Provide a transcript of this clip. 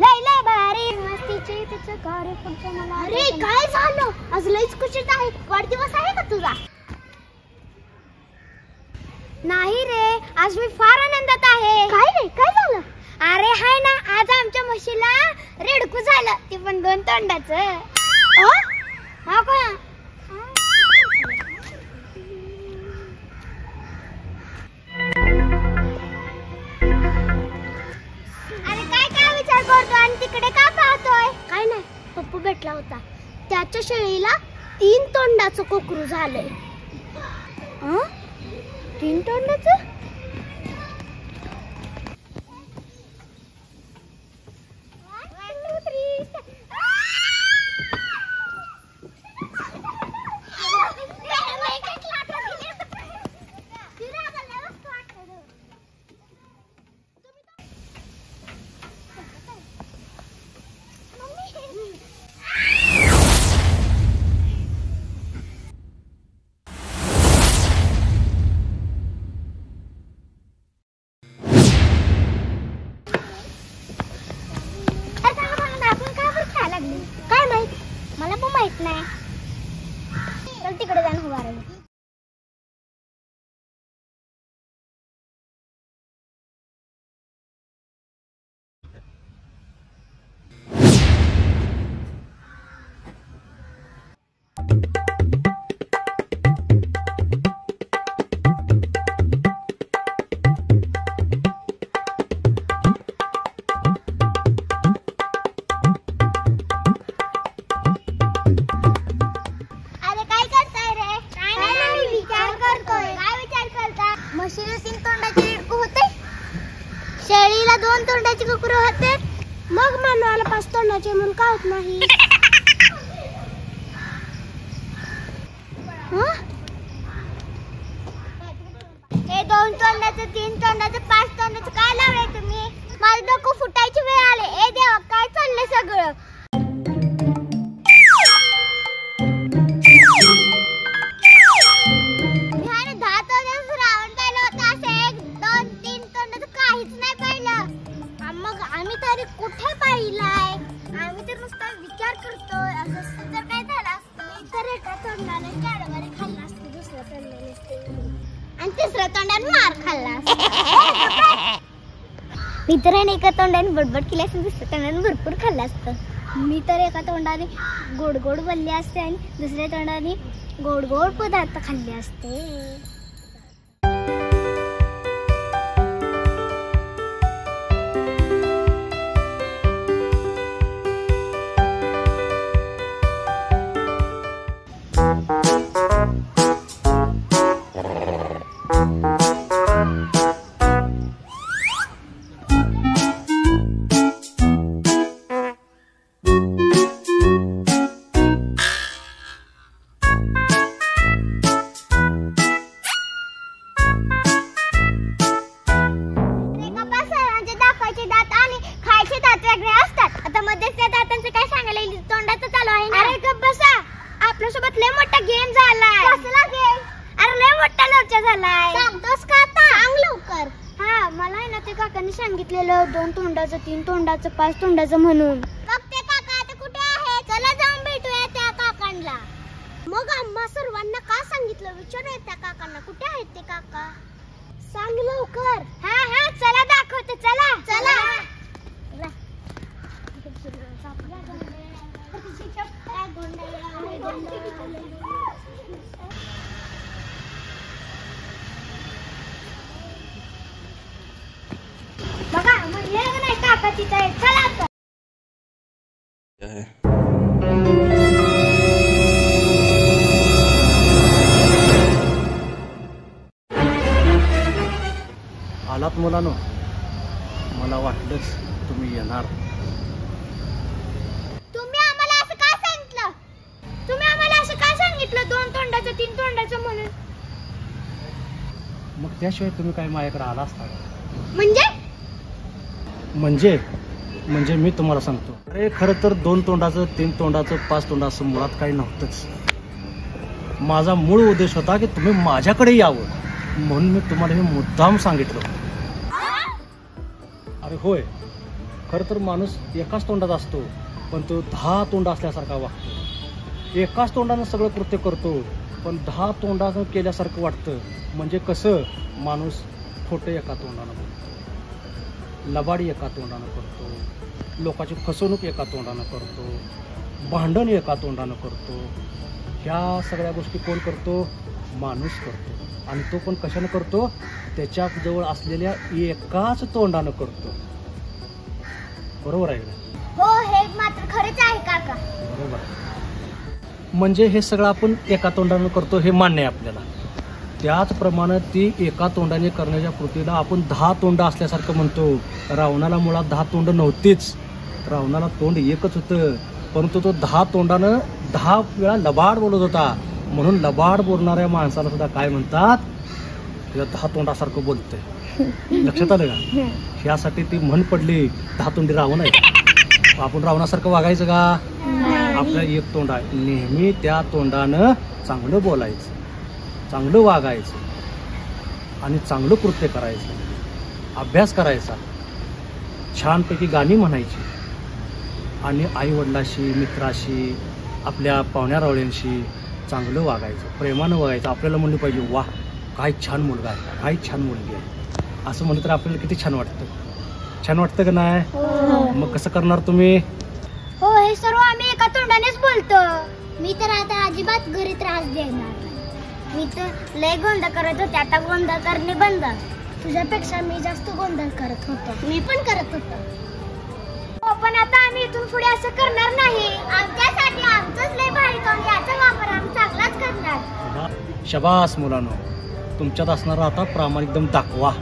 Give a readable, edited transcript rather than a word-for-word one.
लय लय भारी मस्तीचे तिचं कार्यक्रम मला. अरे काय झालं आज? लयच खुशीत आहे. वाढदिवस आहे का तुझा? नाही रे, आज मी फार आनंदात आहे. काय रे, काय झालं? अरे हाय ना, आज आमच्या म्हशीला रेडकू झालं, ते पण 2 तोंडाचं. हा का? अरे काय विचार करतो आणि तिकडे का पाहतोय? काय नाही, पप्पू भेटला होता, त्याच्या शेळीला 3 तोंडाचं कोकरू झालंय. 3 तोंडाचं? काय माहित, मला पण माहित नाही. चल तिकडे जाऊन उभा राहू. म्हशीला 3 तोंडाचे रेडकू होते, शेळीला 2 तोंडाचे कुकुर होते, मग मानवाला 5 तोंडाचे म्हणून का होत नाही? हे 2 तोंडाचं, 3 तोंडाचं, 5 तोंडाचं काय लावलंय तुम्ही? माझं डोकं फुटायची वेळ आले. ए देवा, काय चाललंय सगळं? कुठे पाहिलाय? आम्ही तर नुसता विचार करतोय. असं जर काय झालं असतं तर एका तोंडाने कॅडबरी खाल्ला असतं, दुसऱ्या तोंडाने आणि तिसऱ्या तोंडाने मार खाल्ला असता. मी तर एका तोंडाने बडबड केली असते, दुसऱ्या तोंडाने भरपूर खाल्लं असतं. मी तर एका तोंडाने गोड गोड बोलले असते आणि दुसऱ्या तोंडाने गोड गोड पदार्थ खाल्ले असते. आपल्यासोबत लय मोठा गेम झालाय. कसला गेम? अरे लय मोठा लोचा झालाय. सांगतोस का आता? सांग लवकर. हा, मला आहे ना ते काकांनी सांगितलेलं 2 तोंडाचं, 3 तोंडाचं, 5 तोंडाचं म्हणून. मग ते काका आता कुठे आहे? चला जाऊन भेटूया त्या काकांना. मग आम्हा सर्वांना का सांगितलं विचारूया त्या काकांना. कुठे आहेत ते काका? सांग लवकर. हा चला दाखवते. चला चला. बघा म्हणले नाही काका तिथे आहे. चला आता. आलात मुलांनो, मला वाटलंच तुम्ही येणार. तुम्ही आम्हाला असं का सांगितलं? तुम्ही आम्हाला असं का सांगितलं 2 तोंडाचं, 3 तोंडाचं म्हणून? मग त्याशिवाय तुम्ही काय माझ्याकडे आला असता? म्हणजे मी तुम्हाला सांगतो. अरे खरं तर 2 तोंडाचं, 3 तोंडाचं, 5 तोंडाचं मुळात काही नव्हतंच. माझा मूळ उद्देश होता की तुम्ही माझ्याकडे यावं, म्हणून मी तुम्हाला हे मुद्दाम सांगितलं. अरे होय, खरं तर माणूस एकाच तोंडात असतो, पण तो 10 तोंड असल्यासारखा वागतो. एकाच तोंडानं सगळं कृत्य करतो, पण 10 तोंडानं केल्यासारखं वाटतं. म्हणजे कसं, माणूस खोटं एका तोंडानं बोलतो, लबाडी एका तोंडानं करतो, लोकांची फसवणूक एका तोंडानं करतो, भांडण एका तोंडानं करतो. ह्या सगळ्या गोष्टी कोण करतो? माणूस करतो. आणि तो पण कशानं करतो? त्याच्याजवळ असलेल्या एकाच तोंडानं करतो. बरोबर आहे का? हो, हे मात्र खरंच आहे काका. बरोबर. म्हणजे हे सगळं आपण एका तोंडानं करतो हे मान्य आहे आपल्याला. त्याचप्रमाणे ती एका तोंडाने करण्याच्या कृतीला आपण 10 तोंड असल्यासारखं म्हणतो. रावणाला मुळात 10 तोंड नव्हतीच. रावणाला तोंड एकच होतं, परंतु तो 10 तोंडानं 10 वेळा लबाड बोलत होता. म्हणून लबाड बोलणाऱ्या माणसाला सुद्धा काय म्हणतात? तुझ्या 10 तोंडासारखं बोलतंय. लक्षात आलं का? ह्यासाठी ती म्हण पडली, 10 तोंडी रावण आहे. आपण रावणासारखं वागायचं का? आपलं एक तोंड आहे. नेहमी त्या तोंडानं चांगलं बोलायचं, चांगलं वागायचं आणि चांगलं कृत्य करायचं, अभ्यास करायचा, छानपैकी गाणी म्हणायची आणि आईवडिलाशी, मित्राशी, आपल्या पाहुण्यारावळ्यांशी चांगलं वागायचं, प्रेमानं वागायचं. आपल्याला म्हणलं पाहिजे, वा काय छान मुलगा आहे, काय छान मुलगी आहे, असं म्हणलं तर आपल्याला किती छान वाटतं. छान वाटतं का नाही? मग कसं करणार तुम्ही? हो, हे सर्व आम्ही एका तोंडानेच बोलतो. मी तर आता अजिबात घरी त्रास देणार नाही. मी तर लय गोंधळ करत होते, आता गोंधळ करणे बंद. तुझ्यापेक्षा मी जास्त गोंधळ करत होतो. मी पण करत होतो. हो, पण आता आम्ही इथून पुढे असं करणार नाही. आमच्यासाठी आमचंच लय भारी तोंड, याचा वापर आम्ही चांगलाच करणार. शबास मुलांनो, तुमच्यात असणारा आता प्रामाणिक दम दाखवा.